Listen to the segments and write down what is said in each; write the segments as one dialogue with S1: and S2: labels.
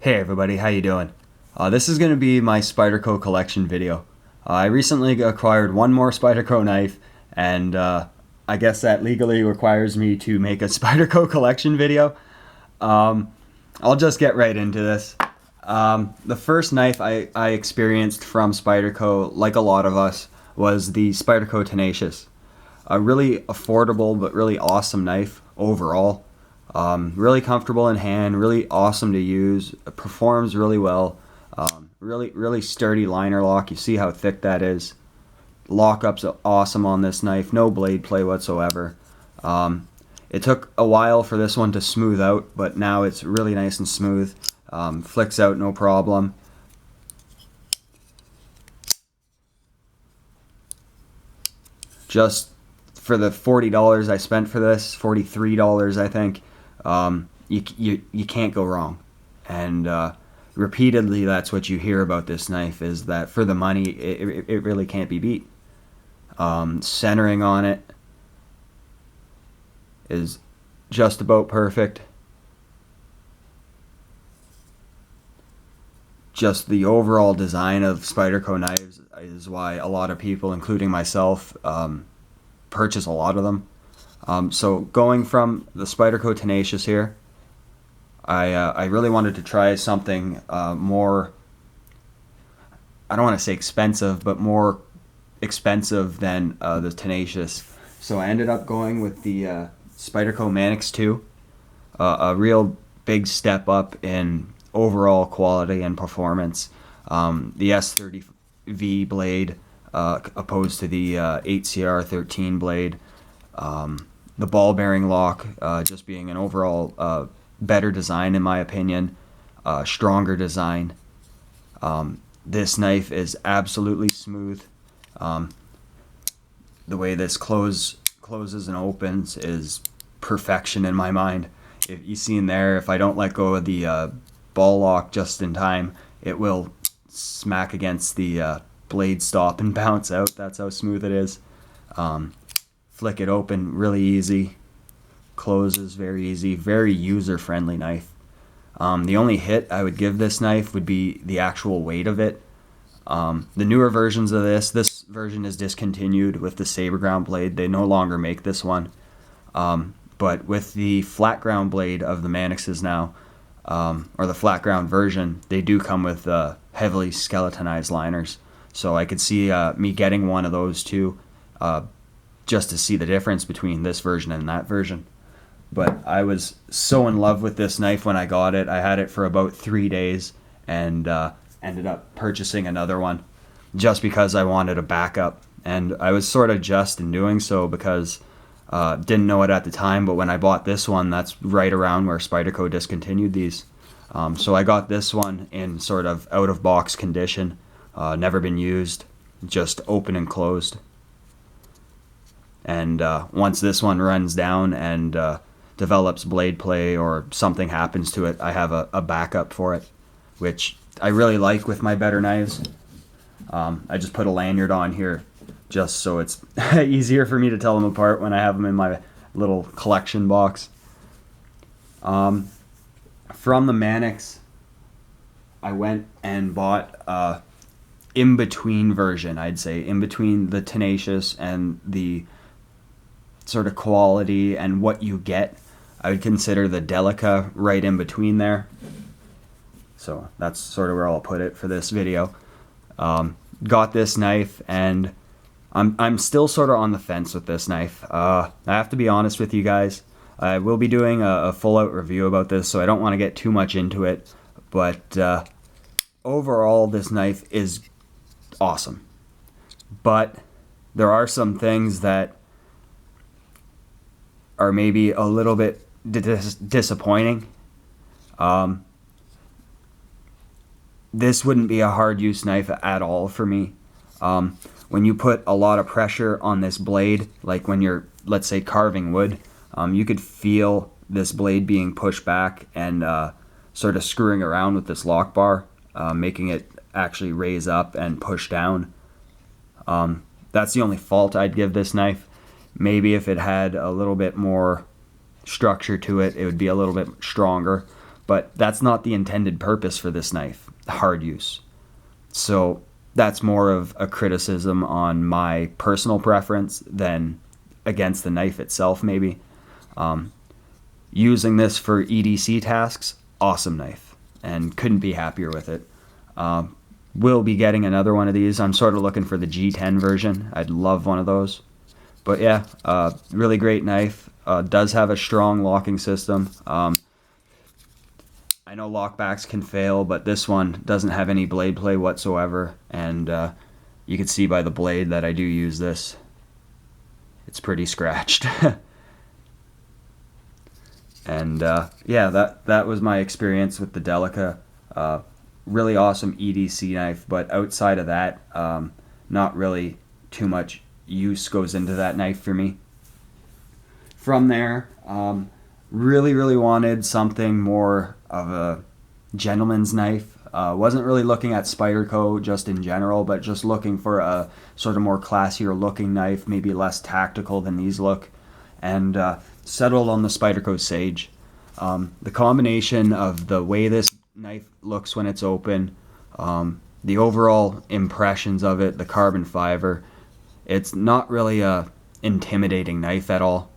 S1: Hey everybody, how you doing? This is going to be my Spyderco collection video. I recently acquired one more Spyderco knife, and I guess that legally requires me to make a Spyderco collection video. I'll just get right into this. The first knife I experienced from Spyderco, like a lot of us, was the Spyderco Tenacious. A really affordable but really awesome knife overall. Really comfortable in hand, really awesome to use, it performs really well, really sturdy liner lock. You see how thick that is. Lockup's awesome on this knife, no blade play whatsoever. It took a while for this one to smooth out, but now it's really nice and smooth. Flicks out no problem. Just for the $40 I spent for this, $43 I think, you can't go wrong. And repeatedly that's what you hear about this knife, is that for the money it really can't be beat. Centering on it is just about perfect. Just the overall design of Spyderco knives is why a lot of people, including myself, purchase a lot of them. So going from the Spyderco Tenacious here, I really wanted to try something more, I don't want to say expensive, but more expensive than the Tenacious. So I ended up going with the Spyderco Manix 2, a real big step up in overall quality and performance. The S30V blade opposed to the 8CR13 blade. The ball bearing lock just being an overall better design in my opinion, stronger design. This knife is absolutely smooth. The way this closes and opens is perfection in my mind. If you seen there, if I don't let go of the ball lock just in time, it will smack against the blade stop and bounce out. That's how smooth it is. Flick it open really easy, closes very easy, very user-friendly knife. The only hit I would give this knife would be the actual weight of it. The newer versions of this version is discontinued with the saber ground blade. They no longer make this one. But with the flat ground blade of the Manixes now, or the flat ground version, they do come with heavily skeletonized liners. So I could see me getting one of those too, just to see the difference between this version and that version. But I was so in love with this knife when I got it. I had it for about 3 days and ended up purchasing another one just because I wanted a backup. And I was sort of just in doing so because didn't know it at the time, but when I bought this one, that's right around where Spyderco discontinued these. So I got this one in sort of out-of-box condition, never been used, just open and closed. And once this one runs down and develops blade play or something happens to it, I have a backup for it, which I really like with my better knives. I just put a lanyard on here just so it's easier for me to tell them apart when I have them in my little collection box. From the Manix, I went and bought a in-between version, I'd say, in between the Tenacious and the sort of quality and what you get. I would consider the Delica right in between there. So that's sort of where I'll put it for this video. Got this knife, and I'm still sort of on the fence with this knife. I have to be honest with you guys. I will be doing a full-out review about this, so I don't want to get too much into it. But overall, this knife is awesome. But there are some things that are maybe a little bit disappointing. This wouldn't be a hard use knife at all for me. When you put a lot of pressure on this blade, like when you're, let's say, carving wood, you could feel this blade being pushed back and sort of screwing around with this lock bar, making it actually raise up and push down. That's the only fault I'd give this knife. Maybe if it had a little bit more structure to it, it would be a little bit stronger. But that's not the intended purpose for this knife, hard use. So that's more of a criticism on my personal preference than against the knife itself, maybe. Using this for EDC tasks, awesome knife, and couldn't be happier with it. Will be getting another one of these. I'm sort of looking for the G10 version. I'd love one of those. But yeah, really great knife. Does have a strong locking system. I know lockbacks can fail, but this one doesn't have any blade play whatsoever, and you can see by the blade that I do use this. It's pretty scratched. And yeah, that was my experience with the Delica. Really awesome EDC knife, but outside of that, not really too much use goes into that knife for me. From there, really wanted something more of a gentleman's knife. Wasn't really looking at Spyderco just in general, but just looking for a sort of more classier looking knife, maybe less tactical than these look, and settled on the Spyderco Sage. The combination of the way this knife looks when it's open, the overall impressions of it, the carbon fiber, it's not really a intimidating knife at all.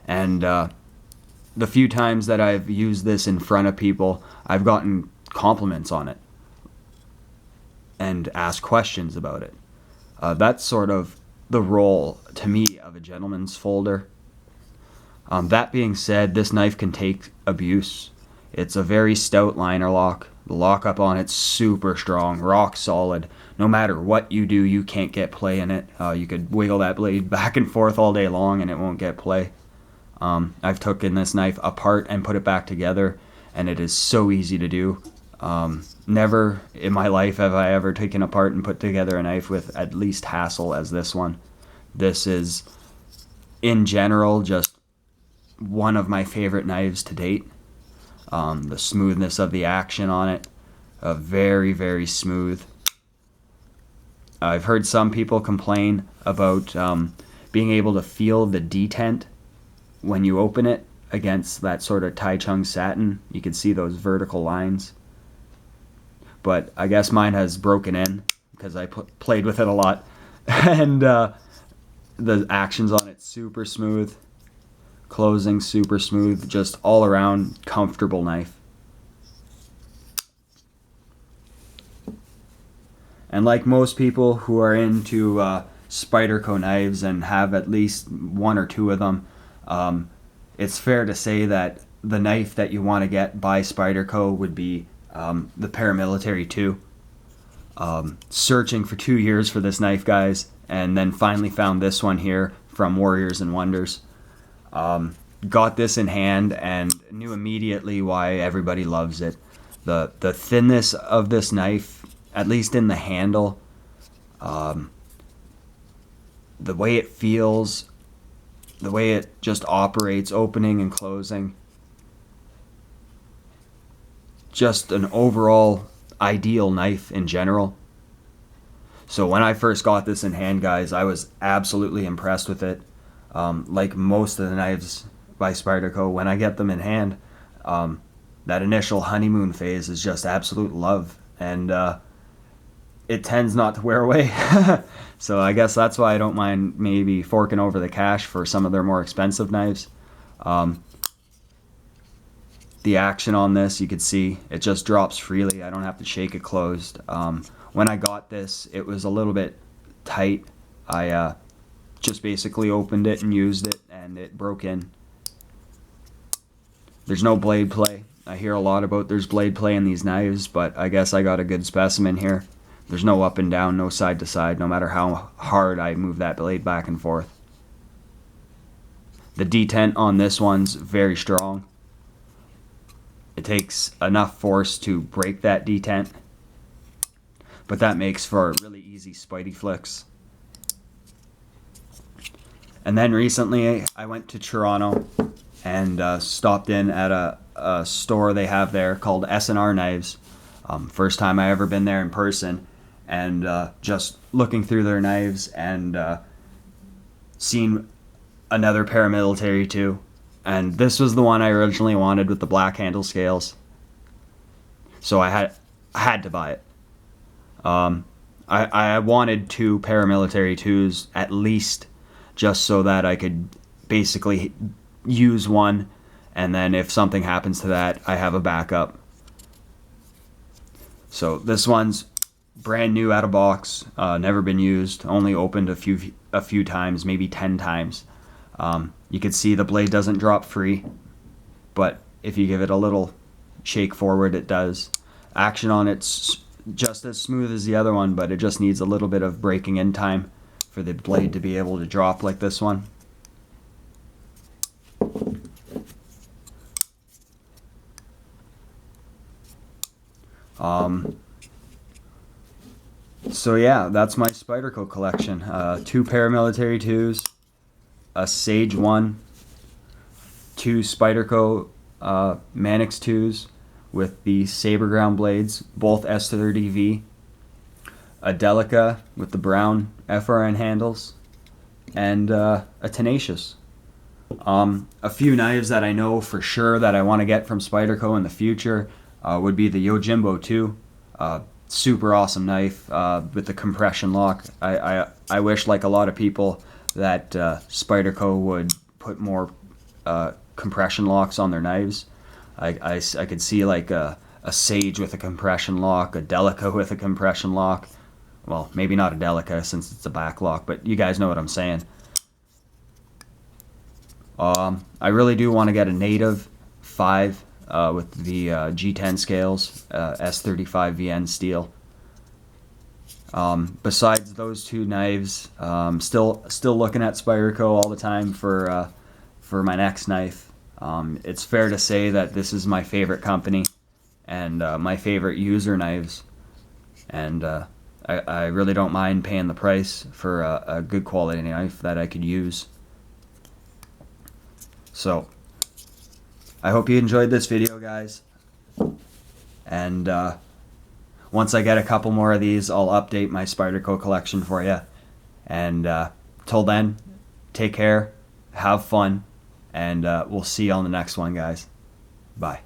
S1: And the few times that I've used this in front of people, I've gotten compliments on it and asked questions about it. That's sort of the role, to me, of a gentleman's folder. That being said, this knife can take abuse. It's a very stout liner lock. The lockup on it's super strong, rock solid. No matter what you do, you can't get play in it. You could wiggle that blade back and forth all day long and it won't get play. I've taken this knife apart and put it back together, and it is so easy to do. Never in my life have I ever taken apart and put together a knife with at least hassle as this one. This is, in general, just one of my favorite knives to date. The smoothness of the action on it, very smooth. I've heard some people complain about being able to feel the detent when you open it against that sort of Taichung satin. You can see those vertical lines. But I guess mine has broken in because I played with it a lot. And the actions on it super smooth. Closing super smooth. Just all around comfortable knife. And like most people who are into Spyderco knives and have at least one or two of them, it's fair to say that the knife that you want to get by Spyderco would be the Paramilitary 2. Searching for 2 years for this knife, guys, and then finally found this one here from Warriors and Wonders. Got this in hand and knew immediately why everybody loves it. The thinness of this knife, at least in the handle, the way it feels, the way it just operates, opening and closing. Just an overall ideal knife in general. So when I first got this in hand, guys, I was absolutely impressed with it. Like most of the knives by Spyderco, when I get them in hand, that initial honeymoon phase is just absolute love, and it tends not to wear away. So I guess that's why I don't mind maybe forking over the cash for some of their more expensive knives. The action on this, you can see, it just drops freely. I don't have to shake it closed. When I got this, it was a little bit tight. I just basically opened it and used it, and it broke in. There's no blade play. I hear a lot about there's blade play in these knives, but I guess I got a good specimen here. There's no up and down, no side to side, no matter how hard I move that blade back and forth. The detent on this one's very strong. It takes enough force to break that detent, but that makes for really easy Spidey flicks. And then recently I went to Toronto and stopped in at a store they have there called Snr Knives. First time I ever been there in person, and just looking through their knives and seen another Paramilitary 2. And this was the one I originally wanted with the black handle scales. So I had to buy it. I wanted 2 paramilitary 2s at least, just so that I could basically use one, and then if something happens to that, I have a backup. So this one's brand new out of box, never been used, only opened a few times, maybe 10 times. You can see the blade doesn't drop free, but if you give it a little shake forward, it does. Action on it's just as smooth as the other one, but it just needs a little bit of breaking in time for the blade to be able to drop like this one. So yeah, that's my Spyderco collection. 2 paramilitary 2s, a Sage 1, 2 Spyderco Manix 2s with the saber ground blades, both S30V, a Delica with the brown FRN handles, and a Tenacious. A few knives that I know for sure that I want to get from Spyderco in the future would be the Yojimbo 2. Super awesome knife with the compression lock. I wish, like a lot of people, that Spyderco would put more compression locks on their knives. I could see like a Sage with a compression lock, a Delica with a compression lock. Well, maybe not a Delica since it's a back lock, but you guys know what I'm saying. I really do want to get a native 5 with the G10 scales, S35 VN steel. Besides those 2 knives, still looking at Spyderco all the time for my next knife. It's fair to say that this is my favorite company and my favorite user knives, and I really don't mind paying the price for a good quality knife that I could use. So I hope you enjoyed this video, guys, and once I get a couple more of these, I'll update my Spyderco collection for you. And till then, take care, have fun, and we'll see you on the next one, guys. Bye.